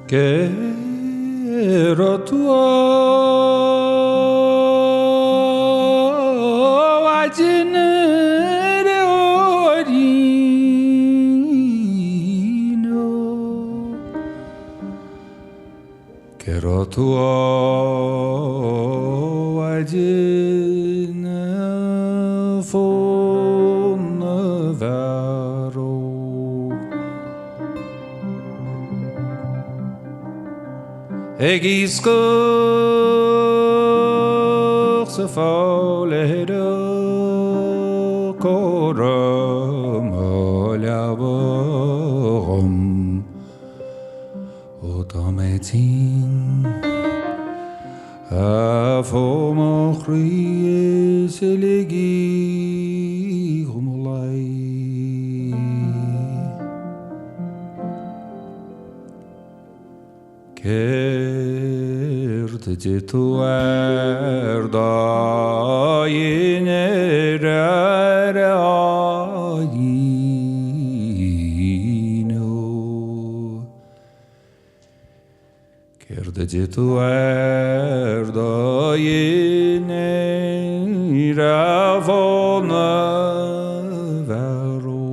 Quiero tu aginere orino. Quiero tu aginere fonavero. Egiskor se falero korum olaborum otametin afomochri selegi humulai Kerdi tu erdayine rerayino Kerdi tu erdayine ravona vero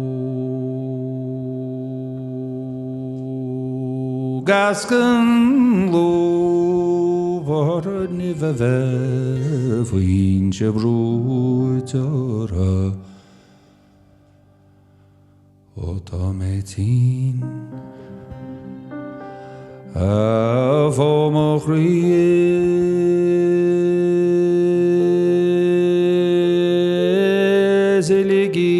Gasken Nivevev ince brutora otametin avomochri zelegi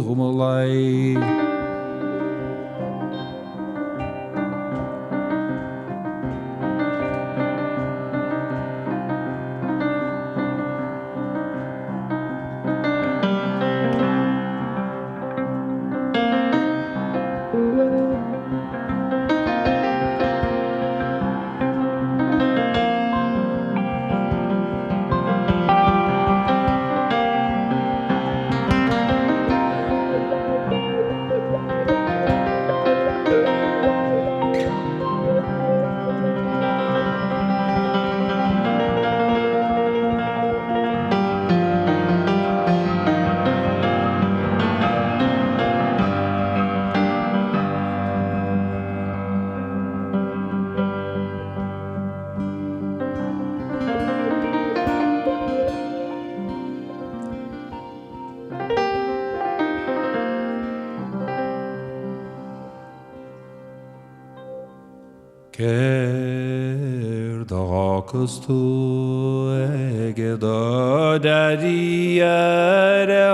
humalai Kerdakus tu egeda dariyare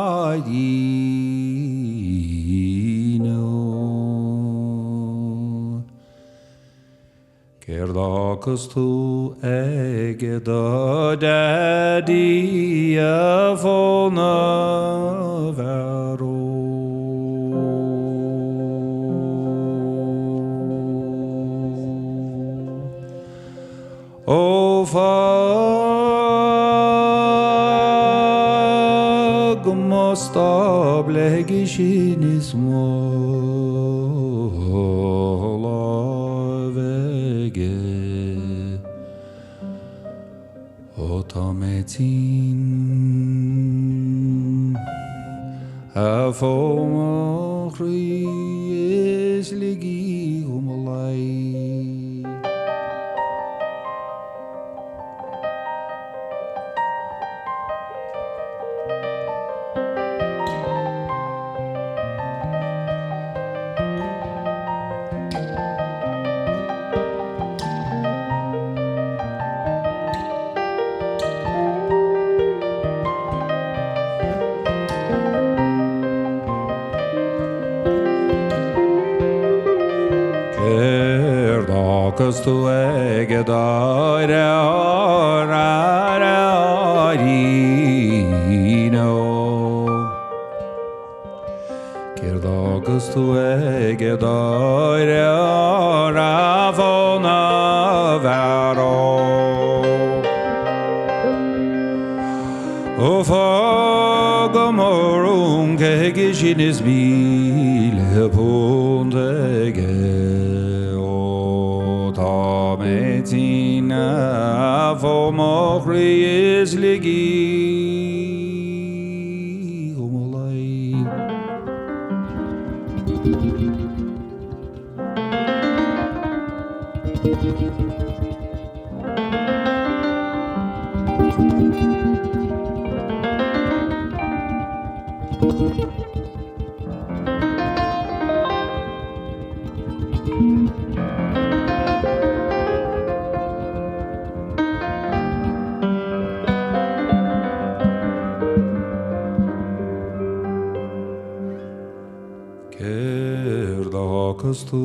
ayino Kerdakus tu egeda dariyafona vero O fag mostable gişiniz mola vege otametin afomochri esligi humalai Kerdakus tu egedare ararino Kerdakus tu egedare aravona vero O fagomorung kegishiniz bile pundege o ta metina vo mokri is ligi humolai Kerdakas tu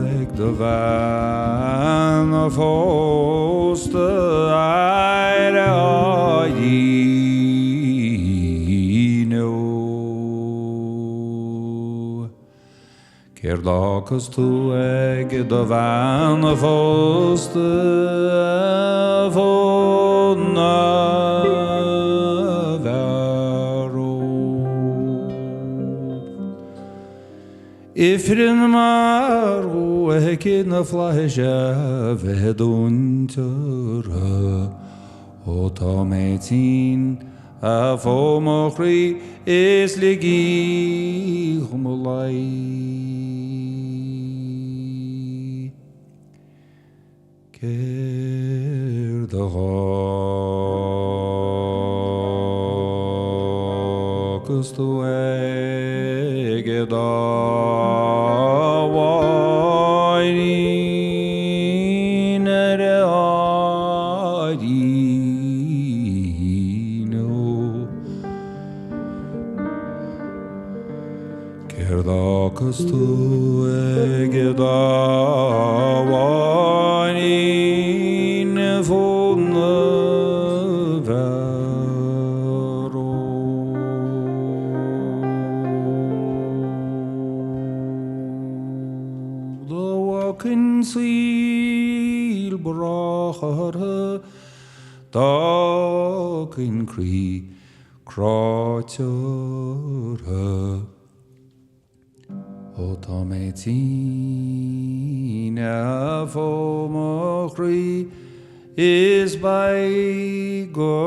eg de van of host aire no. Kerdakas tu eg de van of host Ifrin maru ekin flasha veduntura otometin afomokri is ligi humolai kerdakas tu egeda Kerdakas tu egeda wainin funna vero The wakin seal brachar Dakin cree crotcher Otometina fomokri is by Gojo.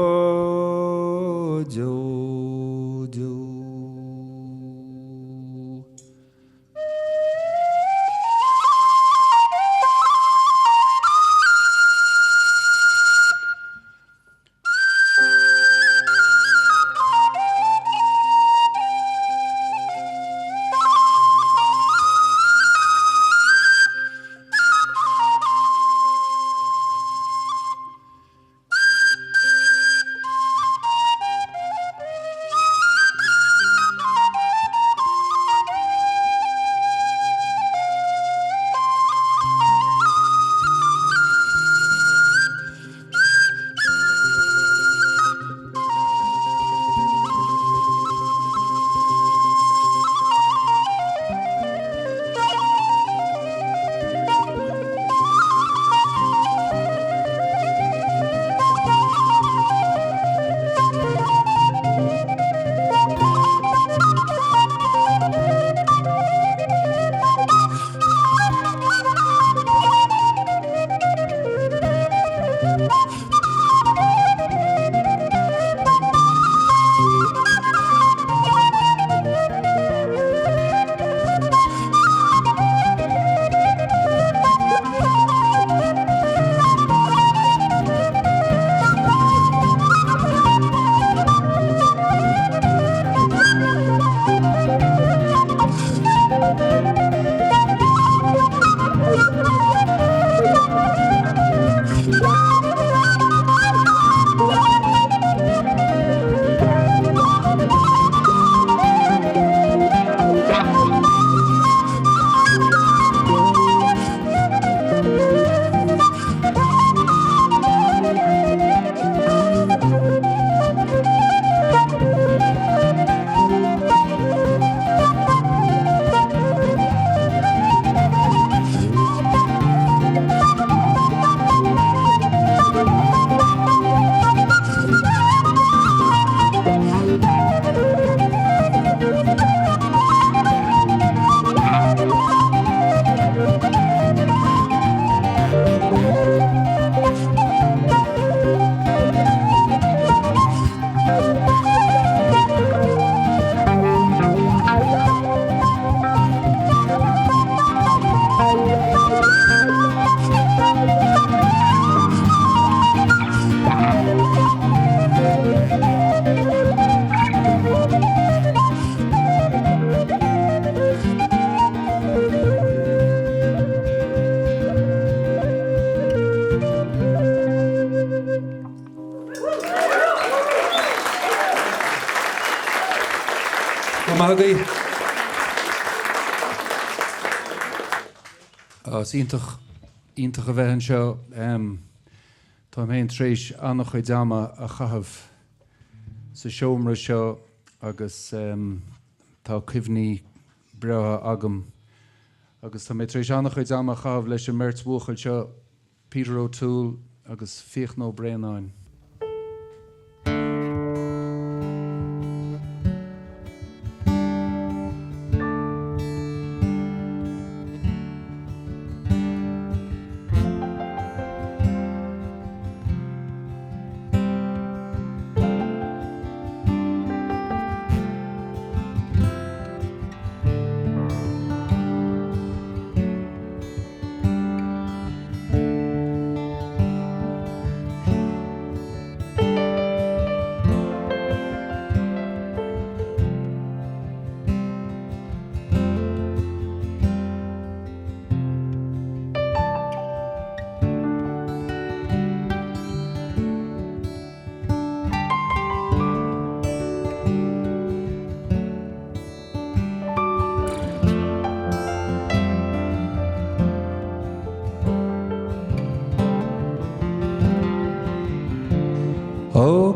maithagaí. As ítach a bheithan seo, tá mhéon tréis annach chuid dáma a chahabh sa seomra seo agus tá cuimhní breatha agam. Agus tá mé tréis annach chuid dáma a chahabh leis an mirt bhuachail seo Peter O'Toole agus Fíoch nó Breanáin.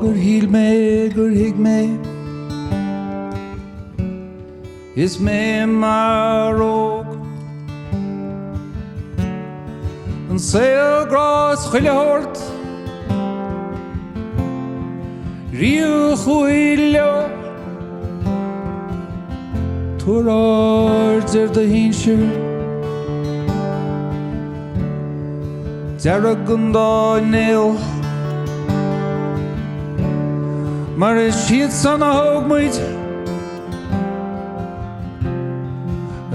Gur híl mé gur hiig mé is mé mar óg an saolgrás chuile hort riú chuile túr de hínsir dearag an dáinéil mar is siad san a hógmuid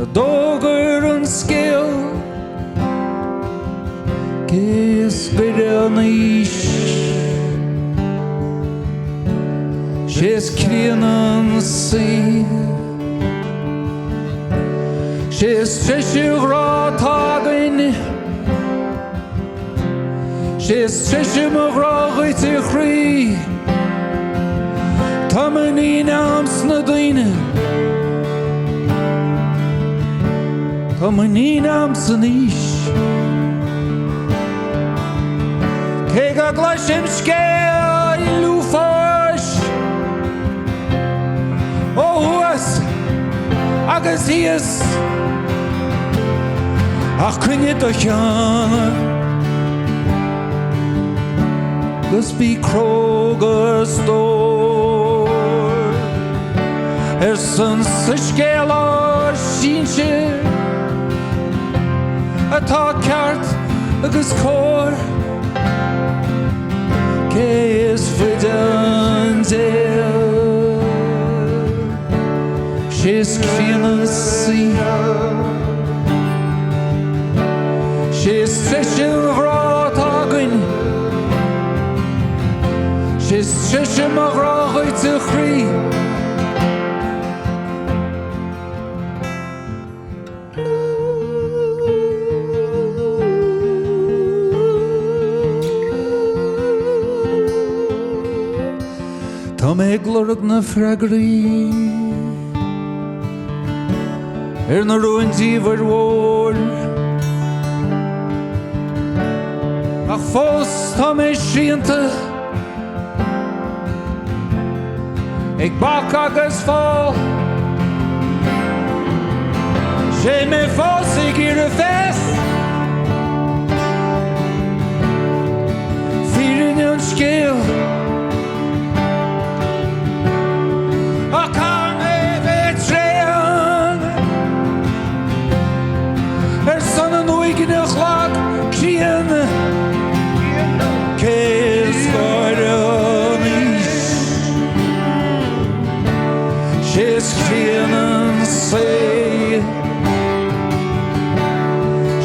a dógur an scéal cés bide an ís sés crían an sí sés treisiú rá tágain sés treisiú mo rá chuite chrí Tá man ín ams na daoine Tá man ín ams an ís Cé ga gleisim scéal I lúfáis ó thuas agus híos ach cuine do cheanna gus bí crógas dó san sa scéal á sínse atá ceart agus cór cé is faide an déal sés crían an sí sés treisiú rá tágain sés treisiú mo rá chuite chrí Tá mé glorg na freagaí na ruintíomhar mhór ach fós tá mé sríanta ag bach agus fáil sé mé fós ag ar a fest fírin an scéal Sés crían an sé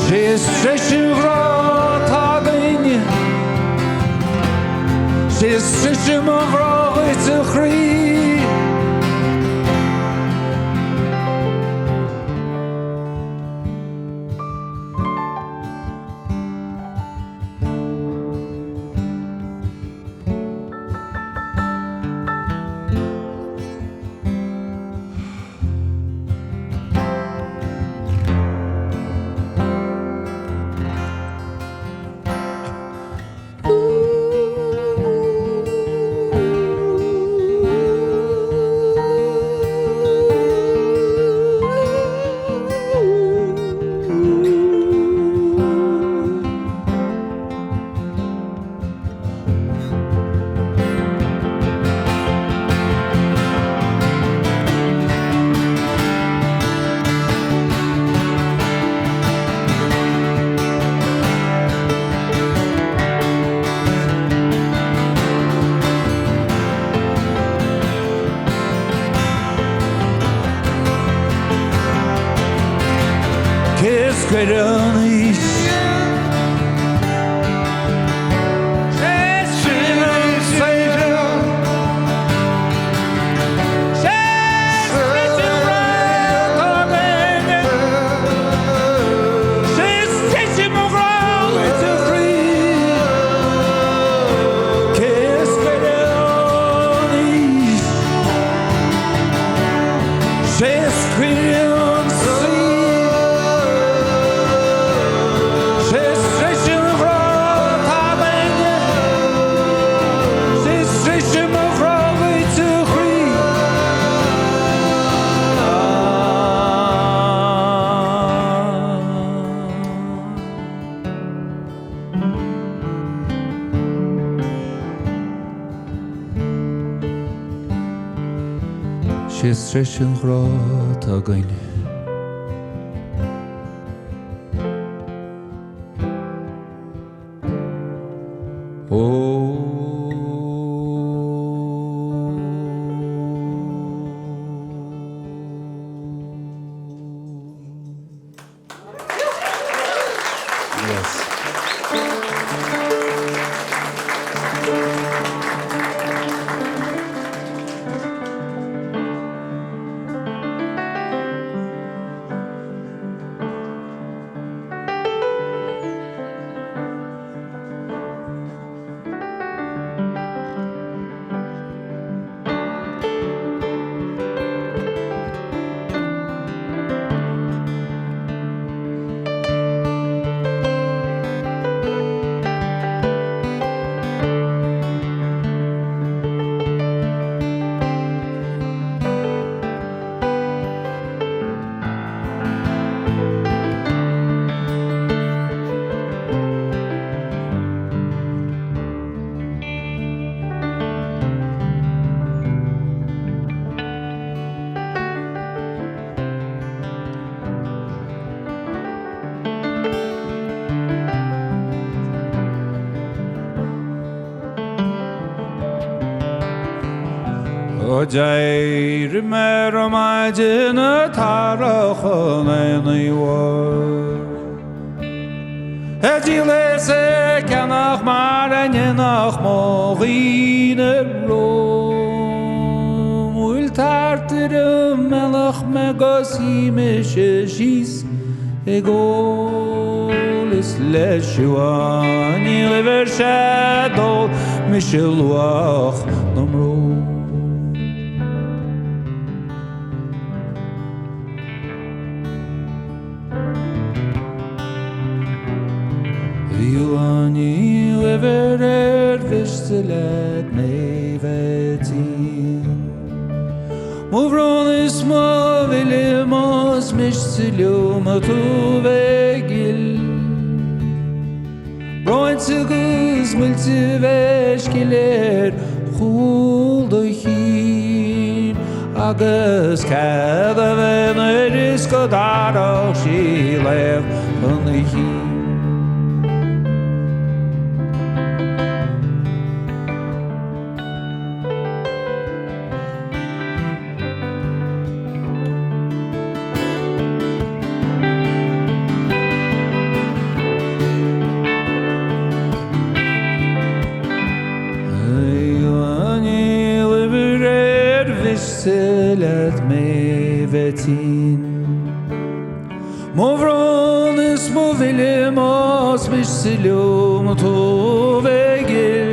sés treisiú rá tágain sés treisiú mo rá chuite chrí sgwirion Strishin grot again. Jair meromajina tarachoneni war. Ejilese kanach maranye nach morine rom. Ultartirum melach megosimesh shis egolis leshuani lever shadow mishelwach nomro. Violani leverer vistelet mevetin. Movronis movilemos mistilum tu vegil. Brointigus multiveshkiler huldohin. Agus kadaveneris kodaro shilev unihin. Let me vetin. Movronis movilemos mistilum tu vegil.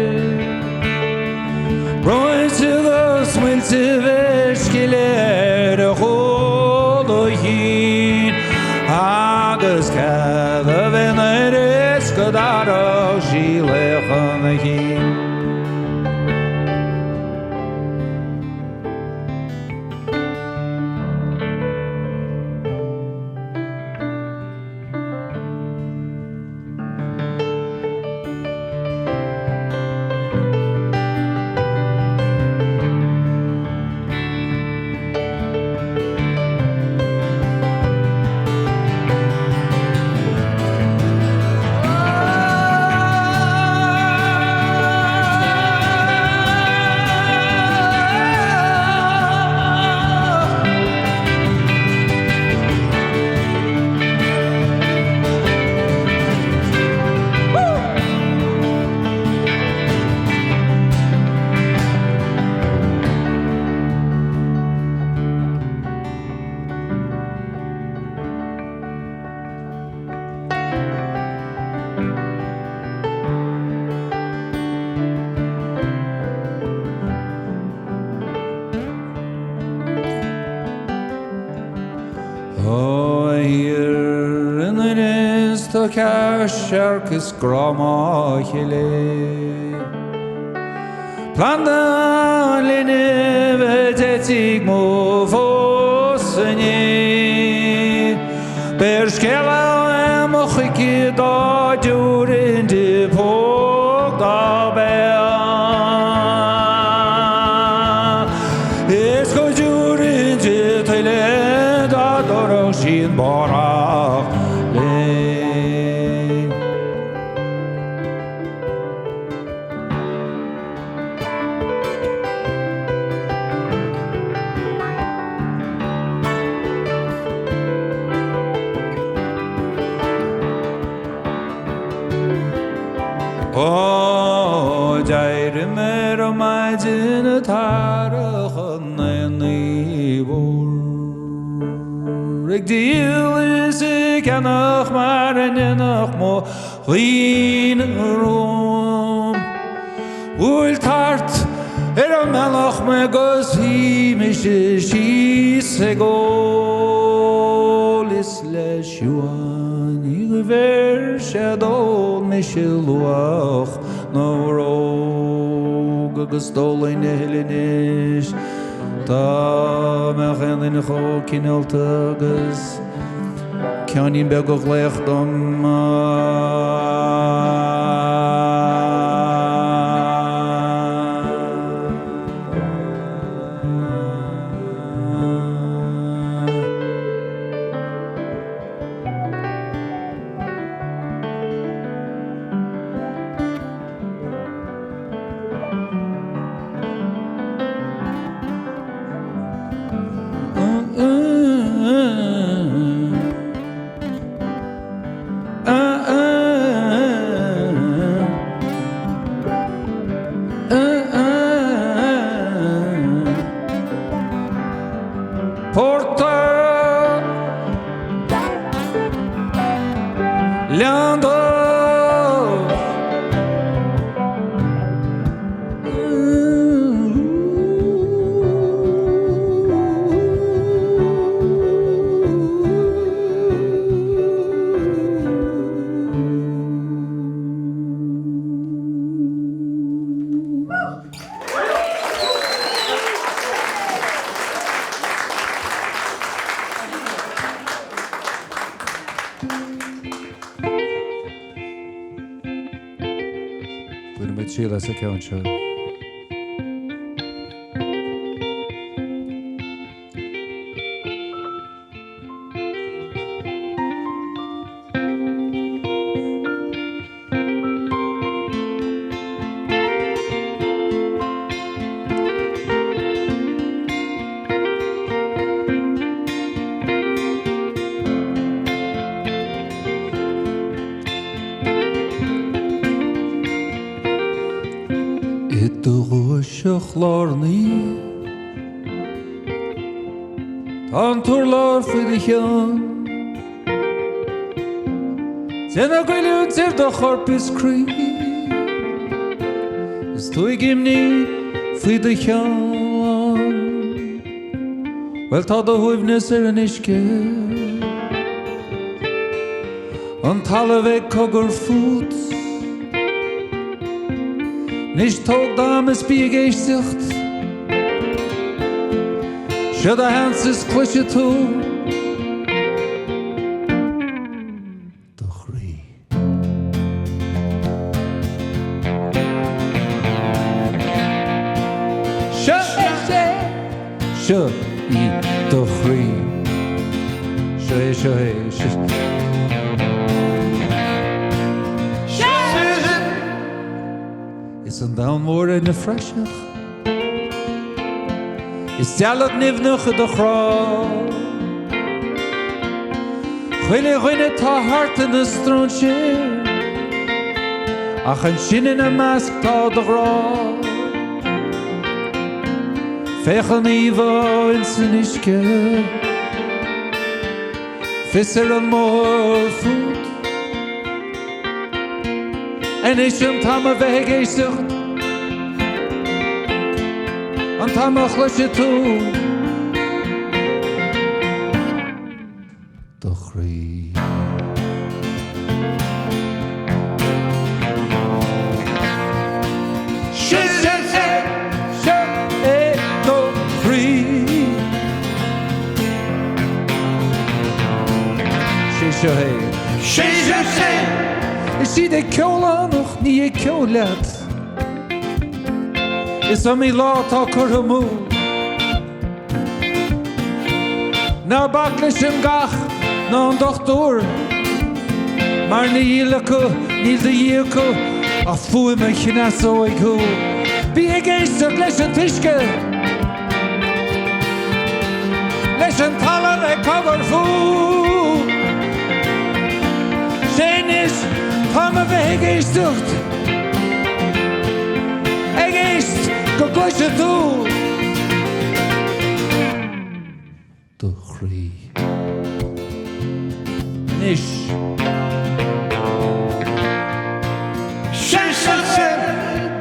Brointigus multiveshkiler holohin. Agus kadaveneres kadaro shilechonahin. here in the nest to Casharkis Grama Hile. Planda Line Vegetig Mofosene Berskela Mochiki da during the Pog da Bell. It's go during the Tele da Doroshin Borach. Oh, Jairmer Majin Tarachan and Evil. Rick deal is a canach mar and enough more clean room. Will tart a melach megos he mishes she segol is leshuan. Ver shadow Mishiluach no rogue Gustolin Helenish Ta Machelin Hokineltagas Canin Beg of Lechdom Ceolchoirm. Lorny Tanturlar Fridichan Zenagrillion Zerda Harpis Cree Stuigimni Fridichan Well Tada Huivnes Erenishke Antalavek Kogger Foot Nicht tog dames biegeisicht Should I hands cliche to Doch ri Should I doch ri Should Is down more in the freshach Is salad nivnuch de chra Chwile ta hart in the stronche Ach an shin in a mask ta de chra Fechan iva in sinishke Fisser an more food En isham tama vegeisucht An tama chlushe tu Doch chrí. Is zie de ceola nog niet je ceolat. Is am I laat a curramú. Na baklis yn gach, na an dochtúr. Mar ni ilacu, ni ddiacu, a fwy me chinas o ei cw. Bi e geistag leis yn tisge. Leis yn talan e cover fw. Senis, tam a fe geistucht. E geist, go gleis y dŵ. Do chrí. Nish.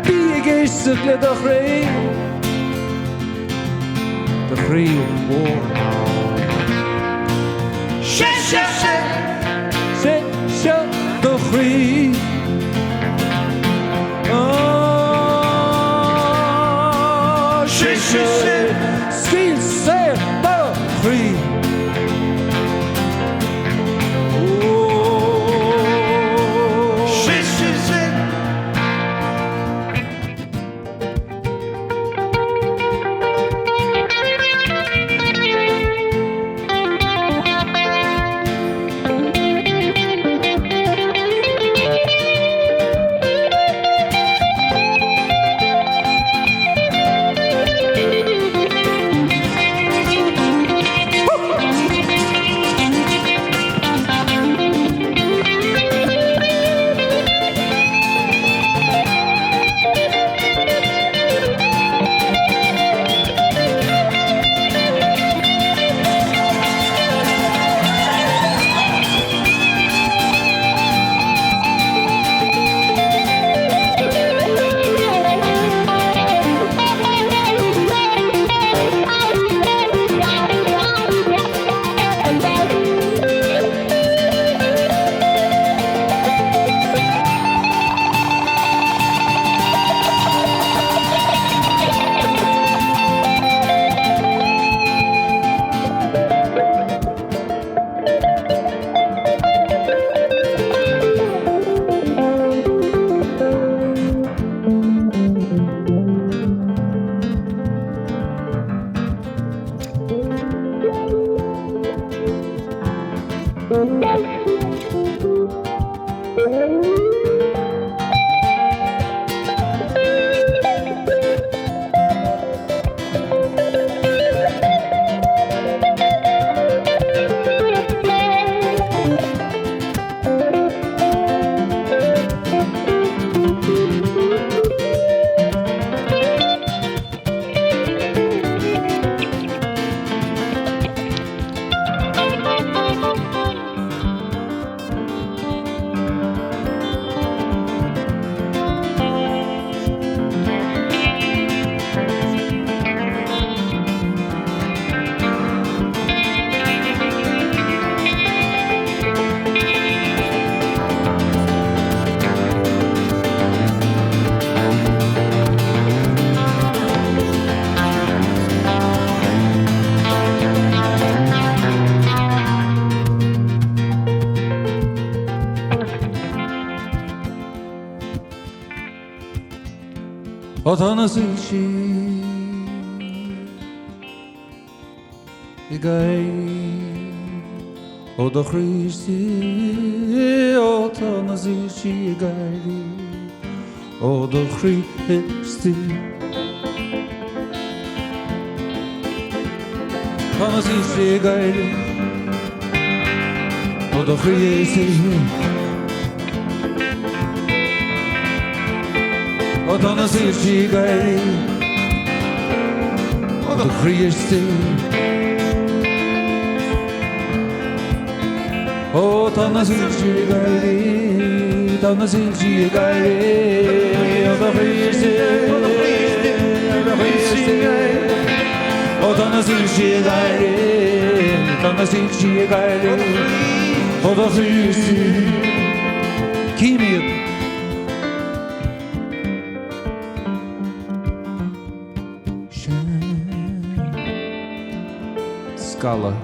Bi e geistag le do chrí. Do chrí war. Do chrí. Svíl sé do chrí. Hothouse I gai O do Christi Hothouse I gai O do Christi Hothouse I gai O do Christi Hothouse I gai O do Christi Hothouse I gai Hothouse I gai O do Christi Hothouse I gai Dyna sy'n si y gael o dy chrysi Cymir Scala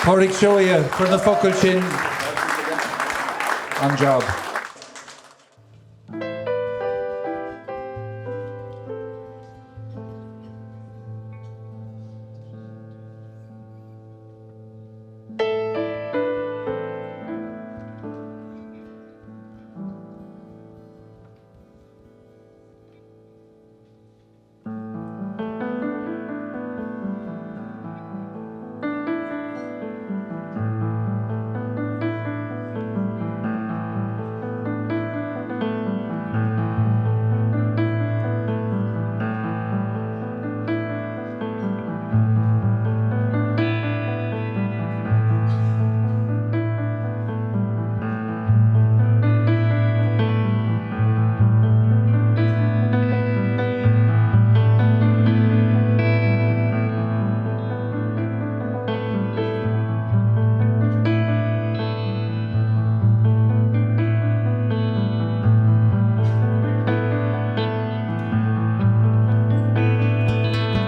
Pádraig Seoia for na focail sin an job.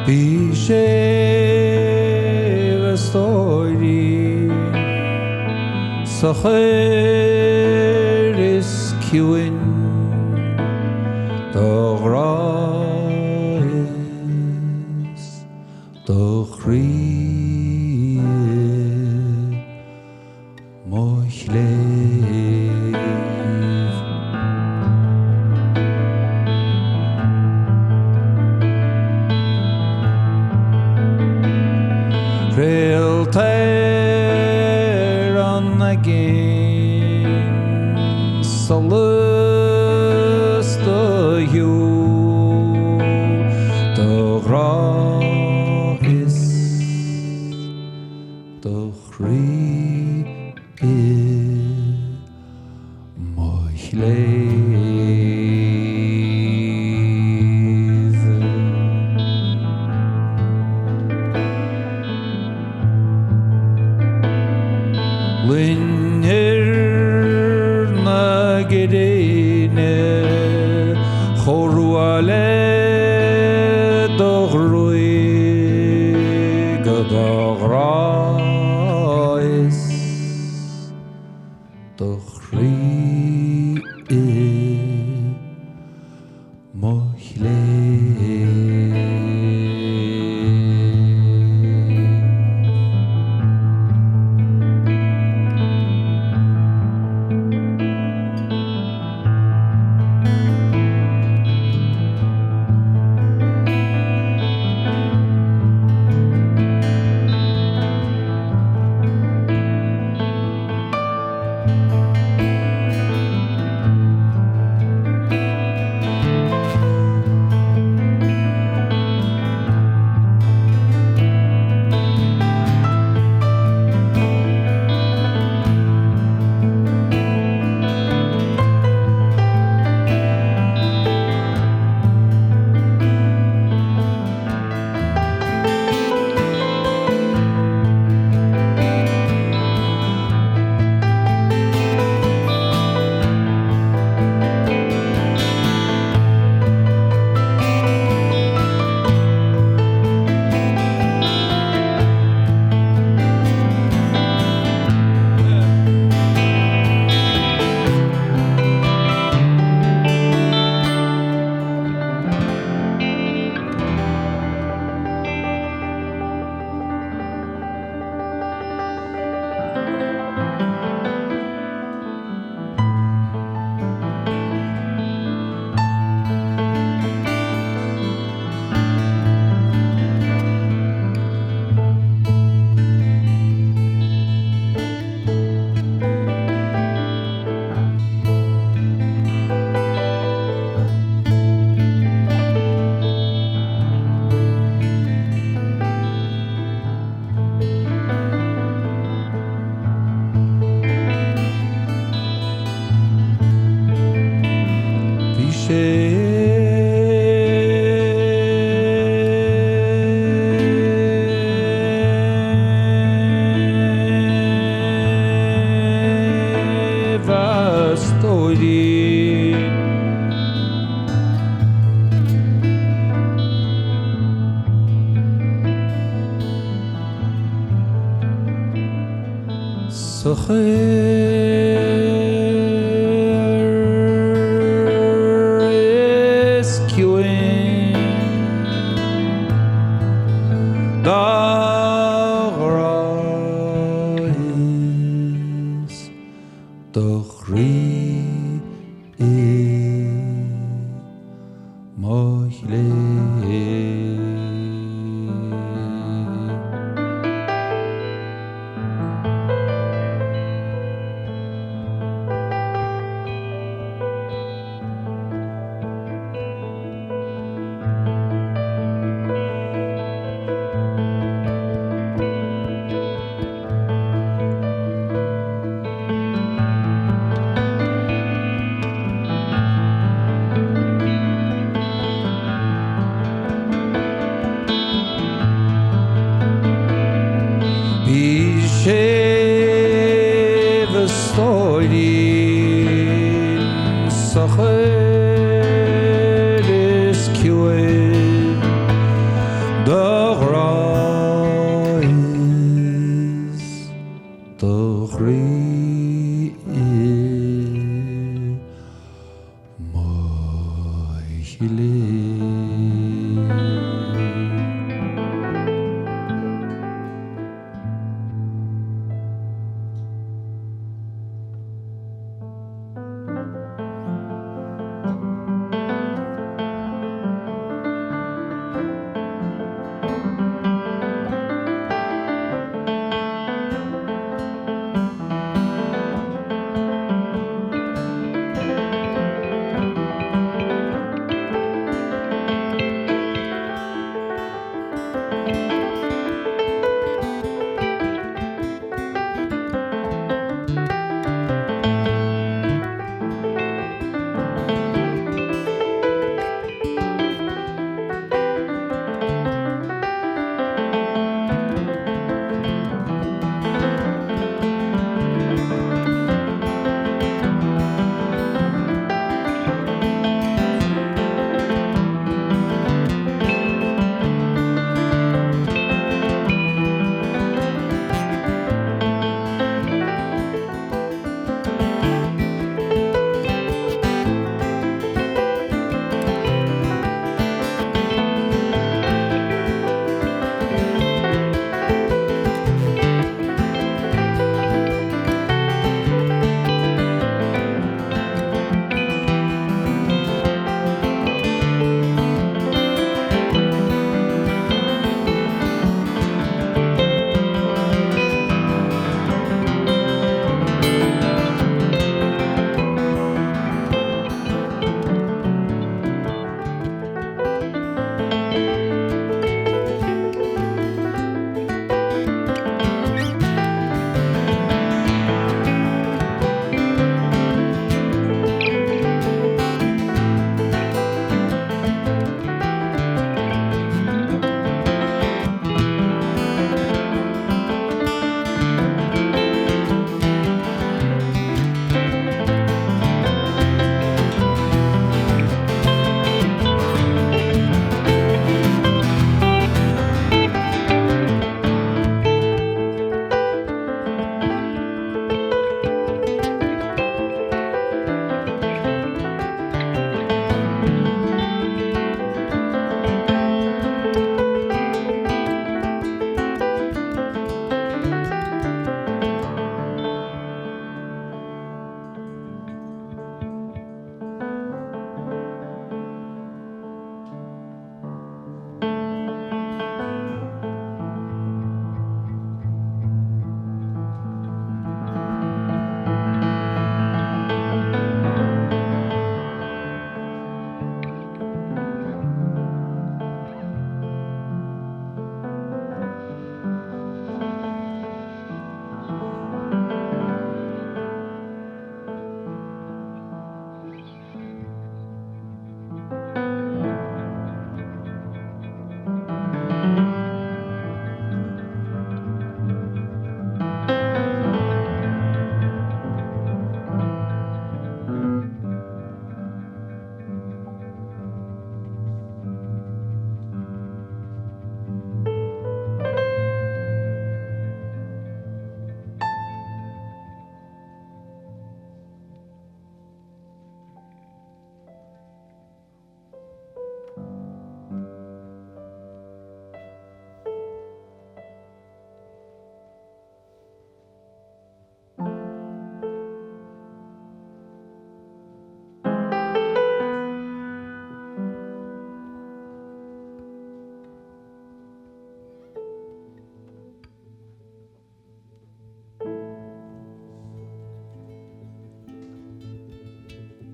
Bhí sé vestóirí sa chéir is cúin do ghráis do chrí moich léh. Réaltaí agin solus the you the ra is the chri moichle Linner na gedene choruale dogrui gadagrais dochri mochle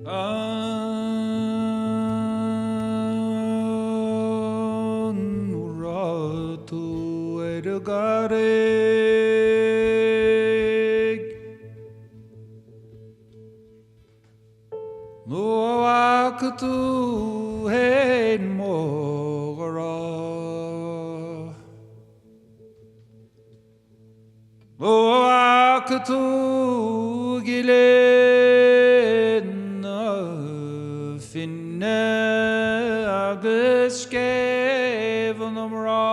Anuratu edgareg Noaktu hen mogara Noaktu gilen finne aguskeven omra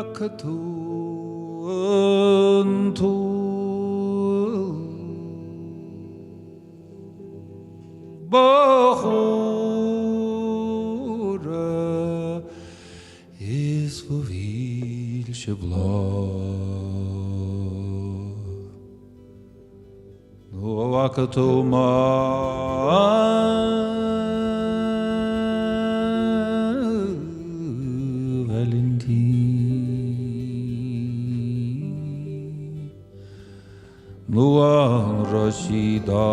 Noaktu Bahura is verwiel blau. Noakatoma Valentine Noan Rashida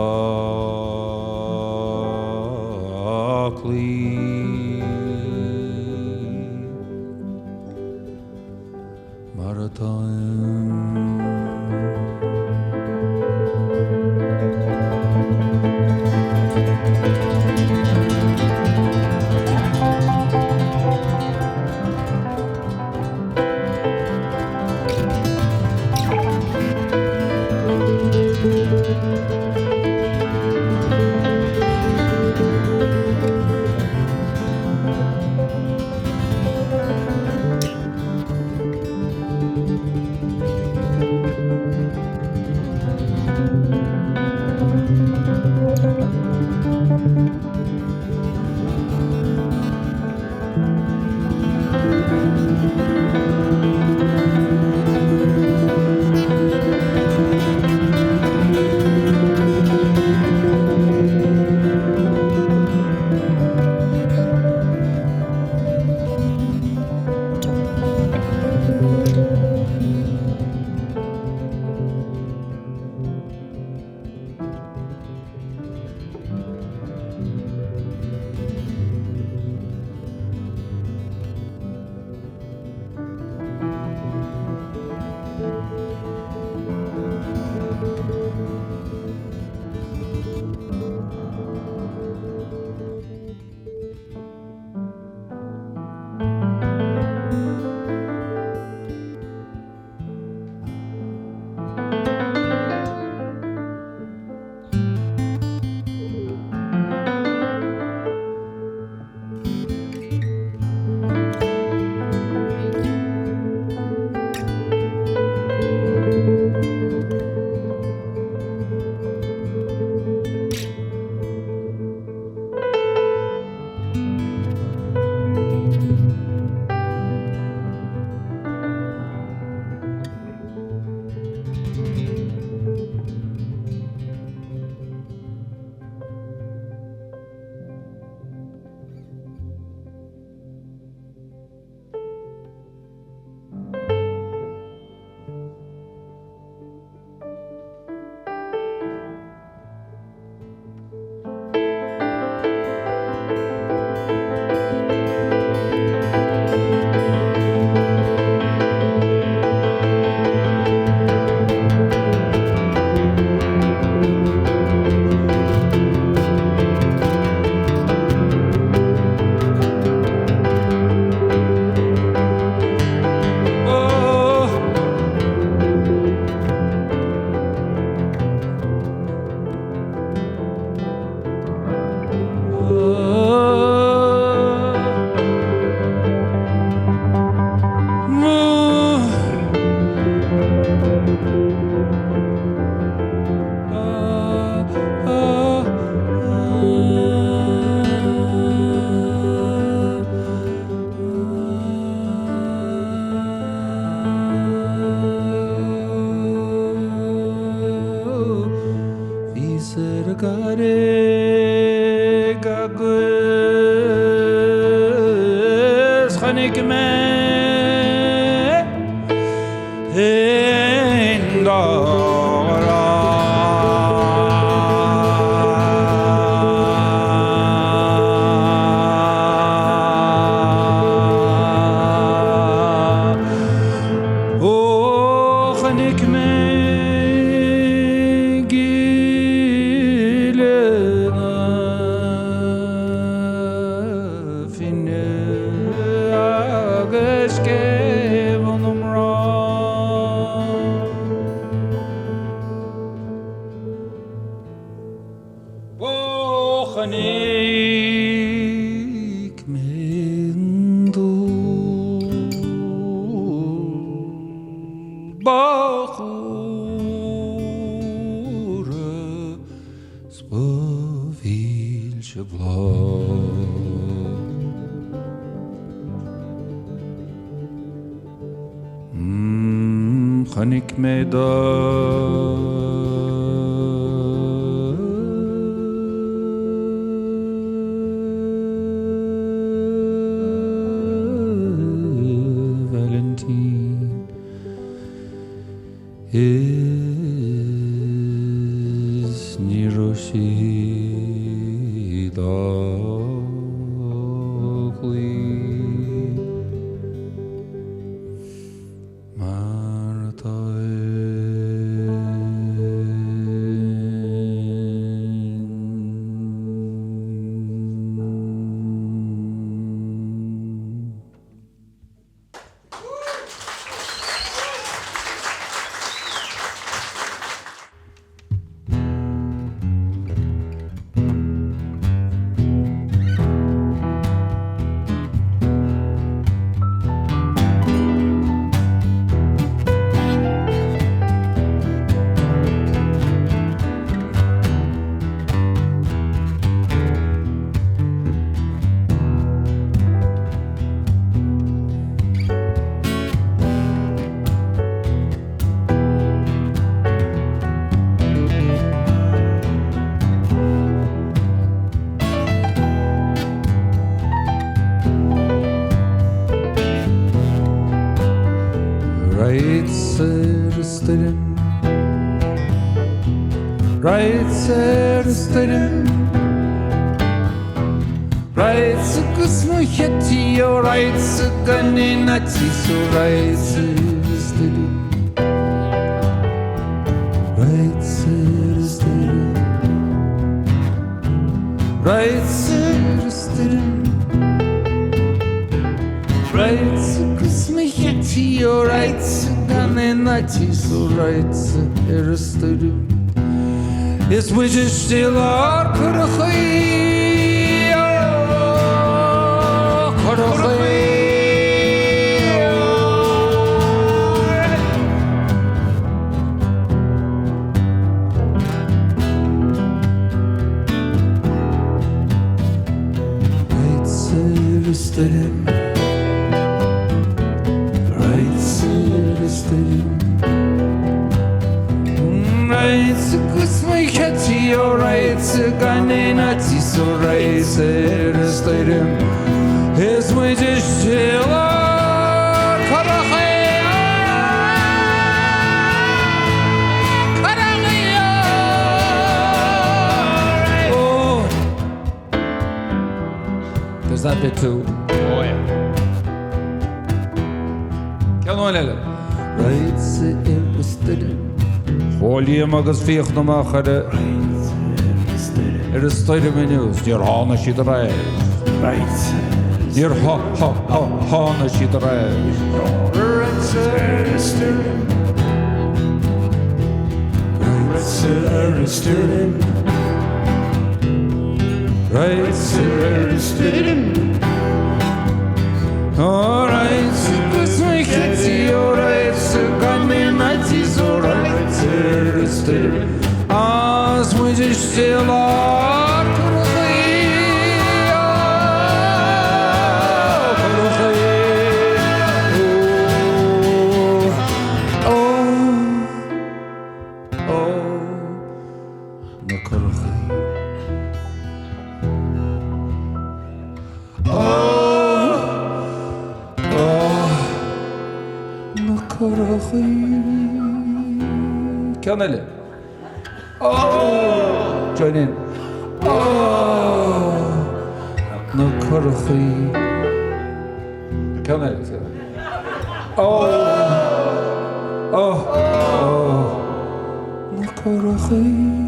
chanik me indora oh chanik me Chanik me da Valentine is Niroshi dogli Is we just still are There's that bit too. Oh yeah. Can on lele. Right se Holy magas fiach no machade. Stoide menus. Dir hana shit right. Dir hana shit right. Right, all right, because my kids, all right, so come in, it's all right, as we just still are. Canele. Oh, join in. Oh, no corchi. Canele. Oh, oh, oh, no corchi.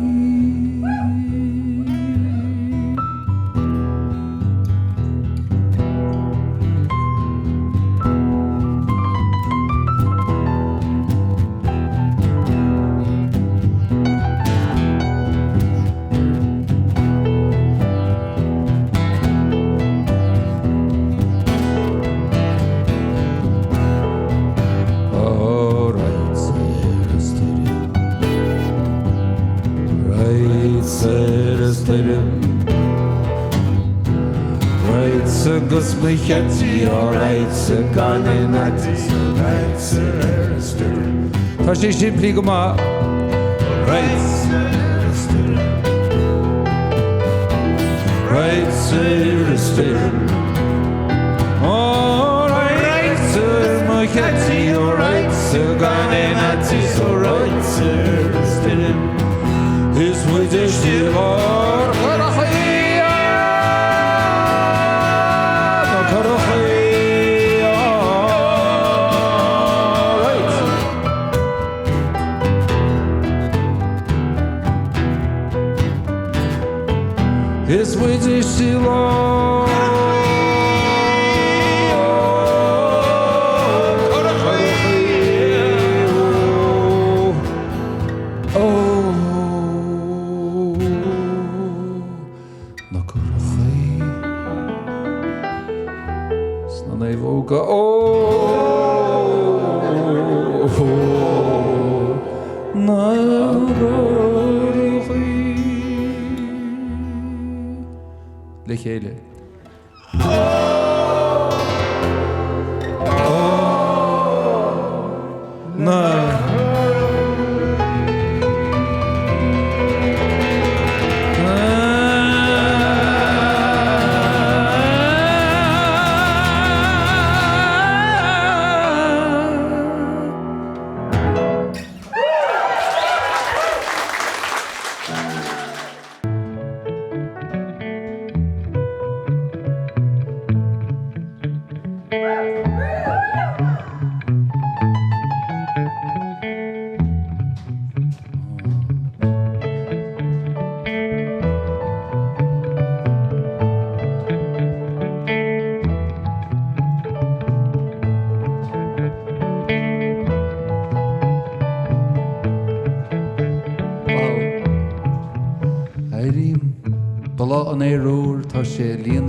Gus mich jetzt hier reize gar nicht reize Versteh ich den Pliego mal reize Oh reize mich jetzt hier reize gar nicht reize Ist mit dir still Is with you still on Beoga Lechele.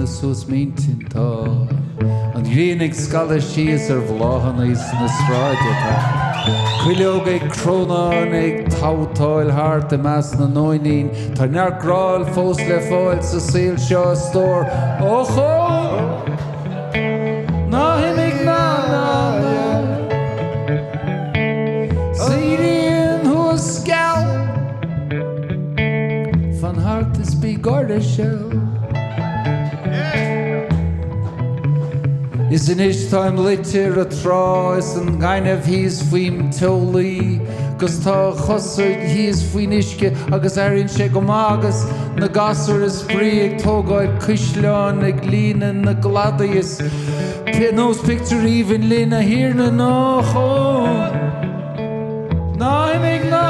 Sus meintin ta An grínig skala síos bláhan is na sráide ta Cuileog crónán tátáil hart mas na nóinín Tá neargráil fós le fáil sa Ceolchoirm stór Ó chó Ná himig ná Síríon hús scal Van hart is bí garda shell Is in ish time litir a tra is an gainef his fuim toli gus tá chosuid his fuin ishke agus arin she gomagus na gasur is bríig tógáid cuisleán ag lína na gladius Pinose picture even lina here na nachó Na imig na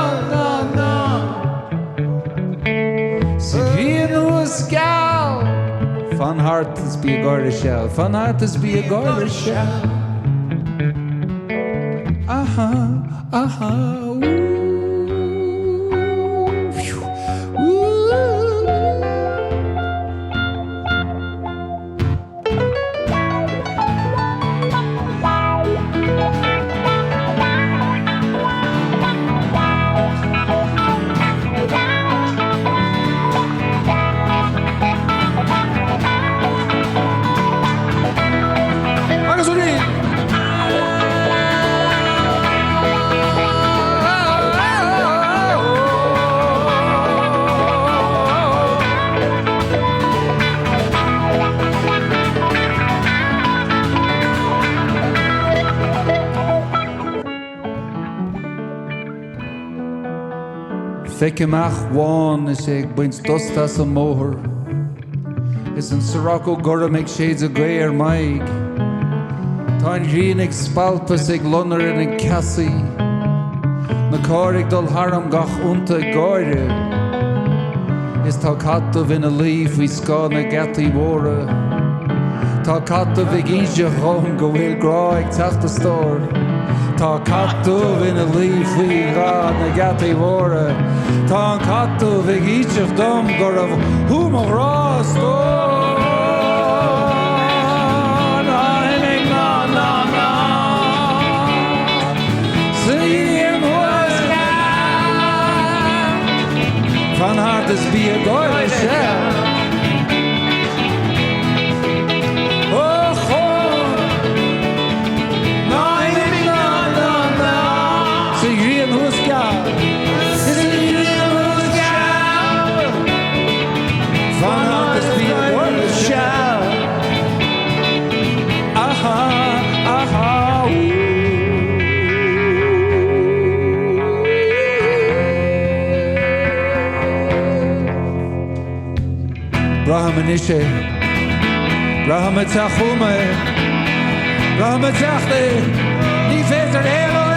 Sigríon hús gal Van hart is be a garda shell. Van hart is be a garda shell. Feiceamach bháin is ag buint dostas an móthir. Is an Sirocco gura ag séad a gréir maig. Tá an rian ag spalpas ag lunar in ag casí. Na cárig dul haram gach unta gáire. Is tá catah in a líf hí scá na gataí mhóra. Tá catah ag íse chum go bhfuil grá ag teachta stór. Tá catah in a líf hí gá na gataí mhóra. Tá an catah ag íseach dom go raibh thúmach rá stór. Van hart is wie een goeie shell. Oh God, nee, no. Ze grien hoe schaal. Van hart is wie een goeie shell. Aha. Brahmanische, Brahmatachuma, Brahmatachte, die vetter hele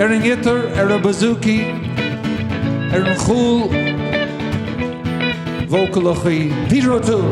is een gitter, een bazooki, een goel, vocalogie, Pedro toe.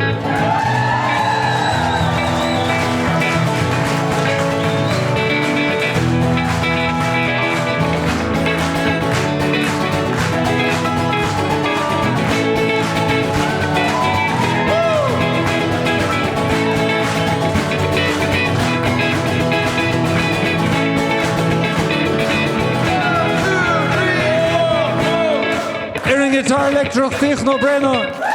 Guitar electro techno brennan.